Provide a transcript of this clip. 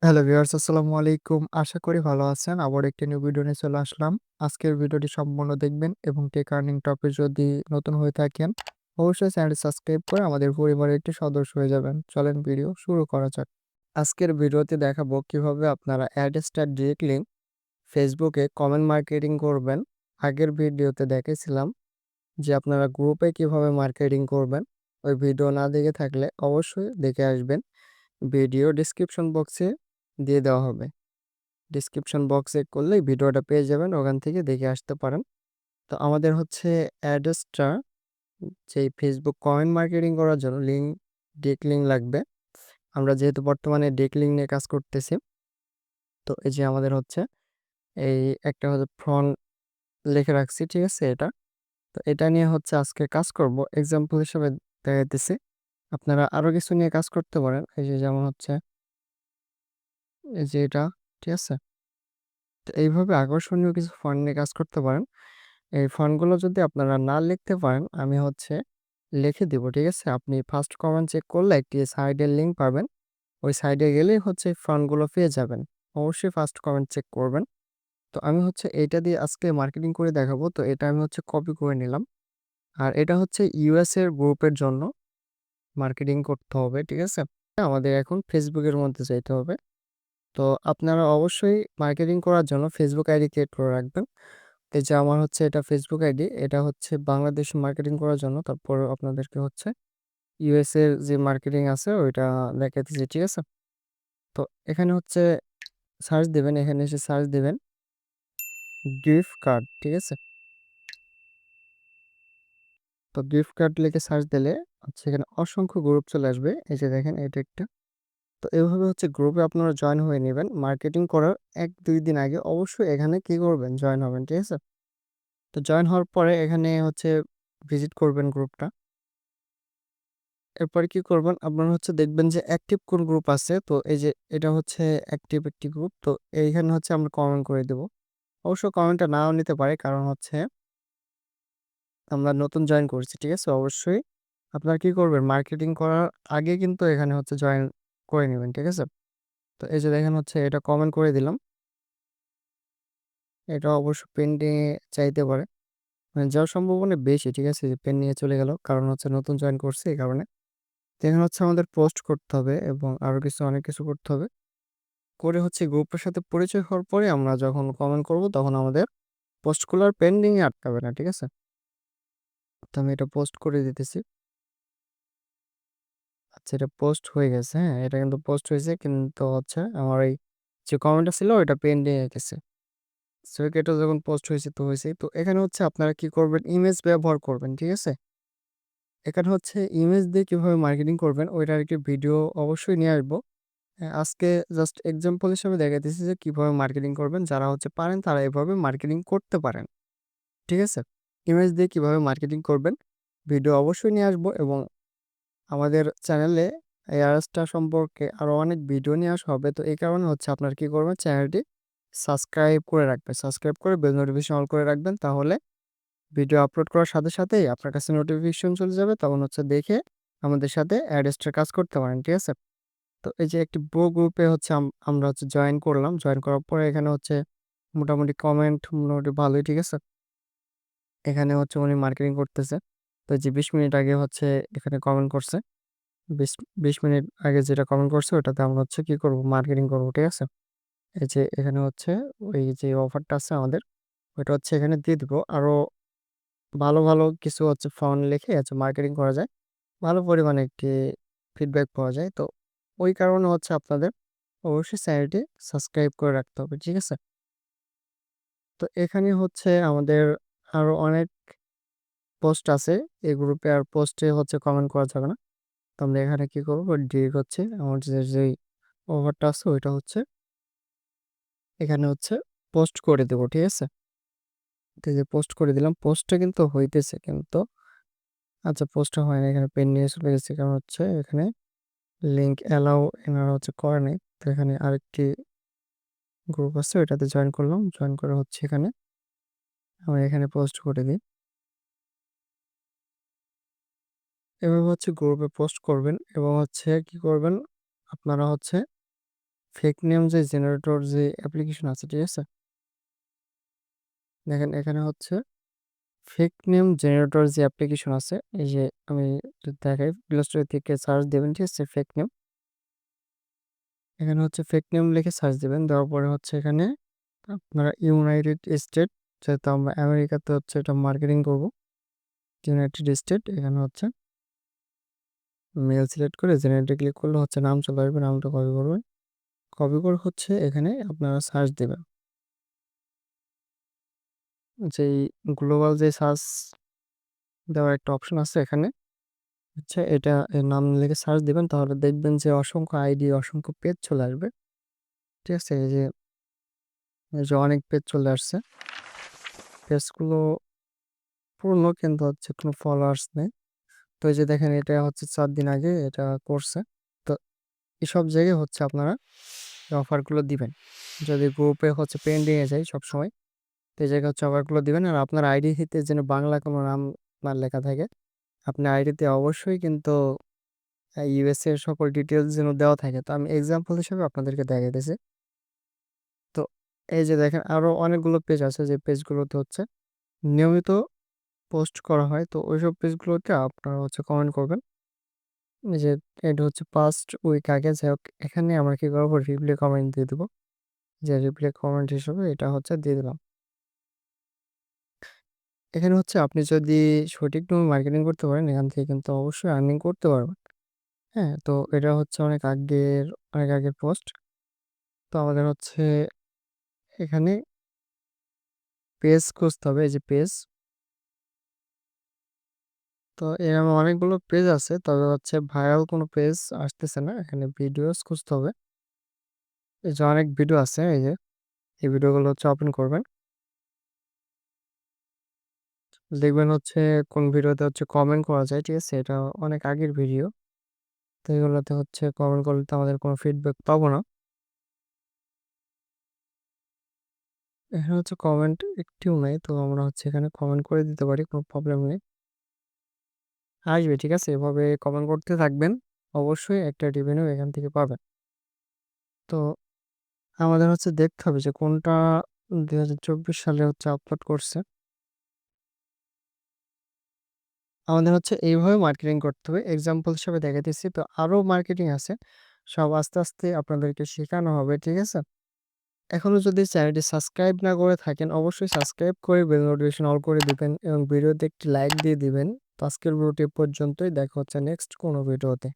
Hello viewers, আসসালামু আলাইকুম। আশা করি ভালো আছেন। আবার একটি নিউ ভিডিও নিয়ে চলে আসলাম। আজকের ভিডিওটি সম্পূর্ণ দেখবেন এবং টেক আর্নিং টপিক যদি নতুন হয়ে থাকেন, অবশ্যই চ্যানেলটি সাবস্ক্রাইব করে আমাদের পরিবারের একটি সদস্য হয়ে যাবেন। চলেন ভিডিও শুরু করা যাক। আজকের ভিডিওতে দেখাবো কিভাবে আপনারা অ্যাড স্টার ডিরেক্টলি ফেসবুকে কমেন্ট মার্কেটিং করবেন। আগের ভিডিওতে দেখেছিলাম যে আপনারা গ্রুপে কিভাবে মার্কেটিং করবেন। ওই ভিডিও না দেখে থাকলে অবশ্যই দেখে আসবেন। ভিডিও ডেসক্রিপশন বক্সে দিয়ে দেওয়া হবে। ডেসক্রিপশন বক্সে করলেই ভিডিওটা পেয়ে যাবেন, ওখান থেকে দেখে আসতে পারেন। তো আমাদের হচ্ছে অ্যাড্রেসটা যেই ফেসবুক কমেন্ট মার্কেটিং করার জন্য ডেক লিঙ্ক লাগবে। আমরা যেহেতু বর্তমানে ডেক লিঙ্ক নিয়ে কাজ করতেছি, তো এই যে আমাদের হচ্ছে এই একটা হচ্ছে ফ্রন্ট লিখে রাখছি, ঠিক আছে? তো এটা নিয়ে হচ্ছে আজকে কাজ করব। এক্সাম্পল হিসেবে দেখাইতেছি। আপনারা আরো কিছু নিয়ে কাজ করতে পারেন। এই যে যেমন হচ্ছে এই যে এটা, ঠিক আছে? তো এইভাবে আকর্ষণীয় কিছু ফন্ট নিয়ে কাজ করতে পারেন। এই ফন্টগুলো যদি আপনারা না লিখতে পারেন, আমি হচ্ছে লিখে দিব, ঠিক আছে? আপনি ফার্স্ট কমেন্ট চেক করলে একটি সাইডের লিঙ্ক পাবেন। ওই সাইডে গেলেই হচ্ছে ফন্টগুলো পেয়ে যাবেন। অবশ্যই ফার্স্ট কমেন্ট চেক করবেন। তো আমি হচ্ছে এইটা দিয়ে আজকে মার্কেটিং করে দেখাবো। তো এটা আমি হচ্ছে কপি করে নিলাম। আর এটা হচ্ছে ইউএস এর গ্রুপের জন্য মার্কেটিং করতে হবে, ঠিক আছে? আমাদের এখন ফেসবুকের মধ্যে যাইতে হবে। তো আপনারা অবশ্যই মার্কেটিং করার জন্য ফেসবুক আইডি ক্রিয়েট করে রাখবেন। এই যে আমার হচ্ছে এটা ফেসবুক আইডি, এটা হচ্ছে বাংলাদেশ মার্কেটিং করার জন্য। তারপর আপনাদেরকে হচ্ছে ইউএস এর যে মার্কেটিং আছে ওইটা দেখাইতেছি, ঠিক আছে? তো এখানে হচ্ছে সার্চ দিবেন, এখানে এসে সার্চ দিবেন গিফট কার্ড, ঠিক আছে? তো গিফট কার্ড লিখে সার্চ দিলে হচ্ছে এখানে অসংখ্য গ্রুপ চলে আসবে। এই যে দেখেন এটা একটা। তো এভাবে হচ্ছে গ্রুপে আপনারা জয়েন হয়ে নেবেন। মার্কেটিং করার 1-2 দিন আগে অবশ্যই এখানে কি করবেন, জয়েন হবেন, ঠিক আছে? তো জয়েন হওয়ার পরে এখানে হচ্ছে ভিজিট করবেন গ্রুপটা। এরপরে কি করবেন, আপনারা হচ্ছে দেখবেন যে অ্যাক্টিভ কোন গ্রুপ আছে। তো এই যে এটা হচ্ছে অ্যাক্টিভ একটি গ্রুপ। তো এইখানে হচ্ছে আমরা কমেন্ট করে দেব। অবশ্য কমেন্টটা নাও নিতে পারে, কারণ হচ্ছে আমরা নতুন জয়েন করছি, ঠিক আছে? অবশ্যই আপনারা কি করবেন, মার্কেটিং করার আগে কিন্তু এখানে হচ্ছে জয়েন করে নেবেন, ঠিক আছে? তো এই যে দেখেন হচ্ছে এটা কমেন্ট করে দিলাম। এটা অবশ্য পেন্ডিং এ চাইতে পারে, মানে যাওয়ার সম্ভাবনা বেশি, ঠিক আছে? যে পেন নিয়ে চলে গেল, কারণ হচ্ছে নতুন জয়েন করছে এই কারণে। তো এখানে হচ্ছে আমাদের পোস্ট করতে হবে এবং আরো অনেক কিছু করতে হবে। করে হচ্ছে গ্রুপের সাথে পরিচয় হওয়ার পরে আমরা যখন কমেন্ট করব তখন আমাদের পোস্টগুলো আর পেন্ডিং এ আটকাবে না, ঠিক আছে? তো আমি এটা পোস্ট করে দিতেছি। আচ্ছা, এটা পোস্ট হয়ে গেছে। হ্যাঁ, এটা কিন্তু পোস্ট হয়েছে, কিন্তু হচ্ছে আমার এই যে কমেন্টটা ছিল ওইটা পেন্ডিং এ গেছে। সো এটা যখন পোস্ট হয়েছে তো হয়েছে। তো এখানে হচ্ছে আপনারা কি করবেন, ইমেজ ব্যবহার করবেন, ঠিক আছে? এখানে হচ্ছে ইমেজ দিয়ে কিভাবে মার্কেটিং করবেন ওইটার একটি ভিডিও অবশ্যই নিয়ে আসবো। আজকে জাস্ট এক্সাম্পল হিসেবে দেখাইতেছি যে কিভাবে মার্কেটিং করবেন। যারা হচ্ছে পারেন তারা এভাবে মার্কেটিং করতে পারেন, ঠিক আছে? ইমেজ দিয়ে কিভাবে মার্কেটিং করবেন ভিডিও অবশ্যই নিয়ে আসবো, এবং আমাদের চ্যানেলে এয়ারস্টার সম্পর্কে আরো অনেক ভিডিও নিয়ে আসা হবে। তো এই কারণে হচ্ছে আপনার কি করবেন, চ্যানেলটি সাবস্ক্রাইব করে রাখবেন, সাবস্ক্রাইব করে বেল নোটিফিকেশন অন করে রাখবেন। তাহলে ভিডিও আপলোড করার সাথে সাথেই আপনার কাছে নোটিফিকেশন চলে যাবে, তখন হচ্ছে দেখে আমাদের সাথে অ্যাডস্টার কাজ করতে পারেন, ঠিক আছে? তো এই যে একটি ব্রো গ্রুপে হচ্ছে আমরা হচ্ছে জয়েন করলাম। জয়েন করার পরে এখানে হচ্ছে মোটামুটি কমেন্ট মোটামুটি ভালোই, ঠিক আছে? এখানে হচ্ছে উনি মার্কেটিং করতেছে। তো এই যে 20 মিনিট আগে হচ্ছে এখানে কমেন্ট করছে। 20 20 মিনিট আগে যেটা কমেন্ট করছে ওটাতে আমরা হচ্ছে কি করব, মার্কেটিং করব, ঠিক আছে? এই যে এখানে হচ্ছে ওই যে অফারটা আছে আমাদের, ওইটা হচ্ছে এখানে দিয়ে দিব। আরো ভালো ভালো কিছু হচ্ছে ফন্ট লিখে হচ্ছে মার্কেটিং করা যায়, ভালো পরিমাণে একটি ফিডব্যাক পাওয়া যায়। তো ওই কারণে হচ্ছে আপনাদের অবশ্যই চ্যানেলটি সাবস্ক্রাইব করে রাখতে হবে, ঠিক আছে? তো এখানে হচ্ছে আমাদের আরো অনেক পোস্ট আছে এই গ্রুপে, আর পোস্টে হচ্ছে কমেন্ট করা যাবে না। তো আমরা এখানে কি করবো, ডিরেক্ট হচ্ছে আমার যেই ওভারটা আছে ওইটা হচ্ছে এখানে হচ্ছে পোস্ট করে দেবো, ঠিক আছে? তো এই যে পোস্ট করে দিলাম, পোস্টটা কিন্তু হইতেছে কিন্তু, আচ্ছা পোস্টটা হয় না, এখানে পেন নিয়ে চলে গেছে, কারণ হচ্ছে এখানে লিঙ্ক অ্যালাউ এনারা হচ্ছে করে নাই। তো এখানে আরেকটি গ্রুপ আছে ওইটাতে জয়েন করলাম, জয়েন করে হচ্ছে এখানে আমি এখানে পোস্ট করে দিই। এভাবে হচ্ছে গ্রুপে পোস্ট করবেন এবং হচ্ছে কি করবেন, আপনারা হচ্ছে ফেক নেম যে জেনারেটর যে অ্যাপ্লিকেশন আছে, ঠিক আছে? দেখেন এখানে হচ্ছে ফেক নেম জেনারেটর যে অ্যাপ্লিকেশন আছে, এই যে আমি যদি দেখাই, প্লে স্টোর থেকে সার্চ দেবেন, ঠিক আছে? ফেক নেম, এখানে হচ্ছে ফেক নেম লিখে সার্চ দেবেন। দেওয়ার পরে হচ্ছে এখানে আপনারা ইউনাইটেড স্টেট, যেহেতু আমরা আমেরিকাতে হচ্ছে এটা মার্কেটিং করব, ইউনাইটেড স্টেট, এখানে হচ্ছে মেল সিলেক্ট করে জেনারেটে ক্লিক করলে হচ্ছে নাম চলে আসবে, নামটা কপি করবেন। কপি করে হচ্ছে এখানে আপনারা সার্চ দেবেন, যেই গ্লোবাল যে সার্চ দেওয়ার একটা অপশন আছে এখানে, আচ্ছা এটা এর নাম লিখে সার্চ দিবেন, তাহলে দেখবেন যে অসংখ্য আইডি, অসংখ্য পেজ চলে আসবে, ঠিক আছে? এই যে অনেক পেজ চলে আসছে, পেজগুলো পুরনো কিন্তু হচ্ছে কোনো ফলোয়ার্স নেই। তো এই যে দেখেন, এটা হচ্ছে 4 দিন আগে এটা করছে। তো এসব জায়গায় হচ্ছে আপনারা অফারগুলো দিবেন, যদি গ্রুপে হচ্ছে পেন্ডিং এ যায় সবসময়, তো এই জায়গায় হচ্ছে অফারগুলো দিবেন। আর আপনার আইডিতে যেন বাংলা কোনো নাম না লেখা থাকে, আপনার আইডিতে অবশ্যই কিন্তু ইউএসএ এর সকল ডিটেলস যেন দেওয়া থাকে। তো আমি এক্সাম্পল হিসেবে আপনাদেরকে দেখাইতেছি। তো এই যে দেখেন, আরো অনেকগুলো পেজ আছে যে পেজগুলোতে হচ্ছে নিয়মিত পোস্ট করা হয়। তো ওইসব পেজগুলোতে আপনারা হচ্ছে কমেন্ট করবেন। এই যে এটা হচ্ছে পাস্ট উইক আগে, যাই হোক, এখানে আমরা কি করবো, রিপ্লাই কমেন্ট দিয়ে দেবো, যে রিপ্লাই কমেন্ট হিসেবে এটা হচ্ছে দিয়ে দিলাম। এখানে হচ্ছে আপনি যদি সঠিকভাবে মার্কেটিং করতে পারেন, এখান থেকে কিন্তু অবশ্যই আর্নিং করতে পারবেন। হ্যাঁ, তো এটা হচ্ছে অনেক আগের পোস্ট। তো আমাদের হচ্ছে এখানে পেজ খুঁজতে হবে, এই যে পেজ। তো এরকম অনেকগুলো পেজ আছে, তবে হচ্ছে ভাইরাল কোনো পেজ আসতেছে না। এখানে ভিডিওস খুঁজতে হবে, এই যে অনেক ভিডিও আছে, এই যে এই ভিডিওগুলো হচ্ছে ওপেন করবেন, দেখবেন হচ্ছে কোন ভিডিওতে হচ্ছে কমেন্ট করা যায়, ঠিক আছে? এটা অনেক আগের ভিডিও, তো এগুলোতে হচ্ছে কমেন্ট করলে তো আমাদের কোনো ফিডব্যাক পাবো না। এখানে হচ্ছে কমেন্ট একটিও নাই, তো আমরা হচ্ছে এখানে কমেন্ট করে দিতে পারি, কোনো প্রবলেম নেই, আসবে, ঠিক আছে? এভাবে কমেন্ট করতে থাকবেন, অবশ্যই একটা রেভিনিউ এখান থেকে পাবেন। তো আমাদের হচ্ছে দেখতে হবে যে কোনটা 2024 সালে হচ্ছে আপলোড করছে। আমাদের হচ্ছে এইভাবে মার্কেটিং করতে হবে, এক্সাম্পল হিসেবে দেখাইতেছি। তো আরো মার্কেটিং আছে, সব আস্তে আস্তে আপনাদেরকে শেখানো হবে, ঠিক আছে? এখনো যদি চ্যানেলটি সাবস্ক্রাইব না করে থাকেন, অবশ্যই সাবস্ক্রাইব করে বেল নোটিফিকেশন অল করে দিবেন এবং ভিডিওতে একটি লাইক দিয়ে দিবেন। তো আজকের ভিডিওটি এ পর্যন্তই, দেখা হচ্ছে নেক্সট কোনো ভিডিওতে।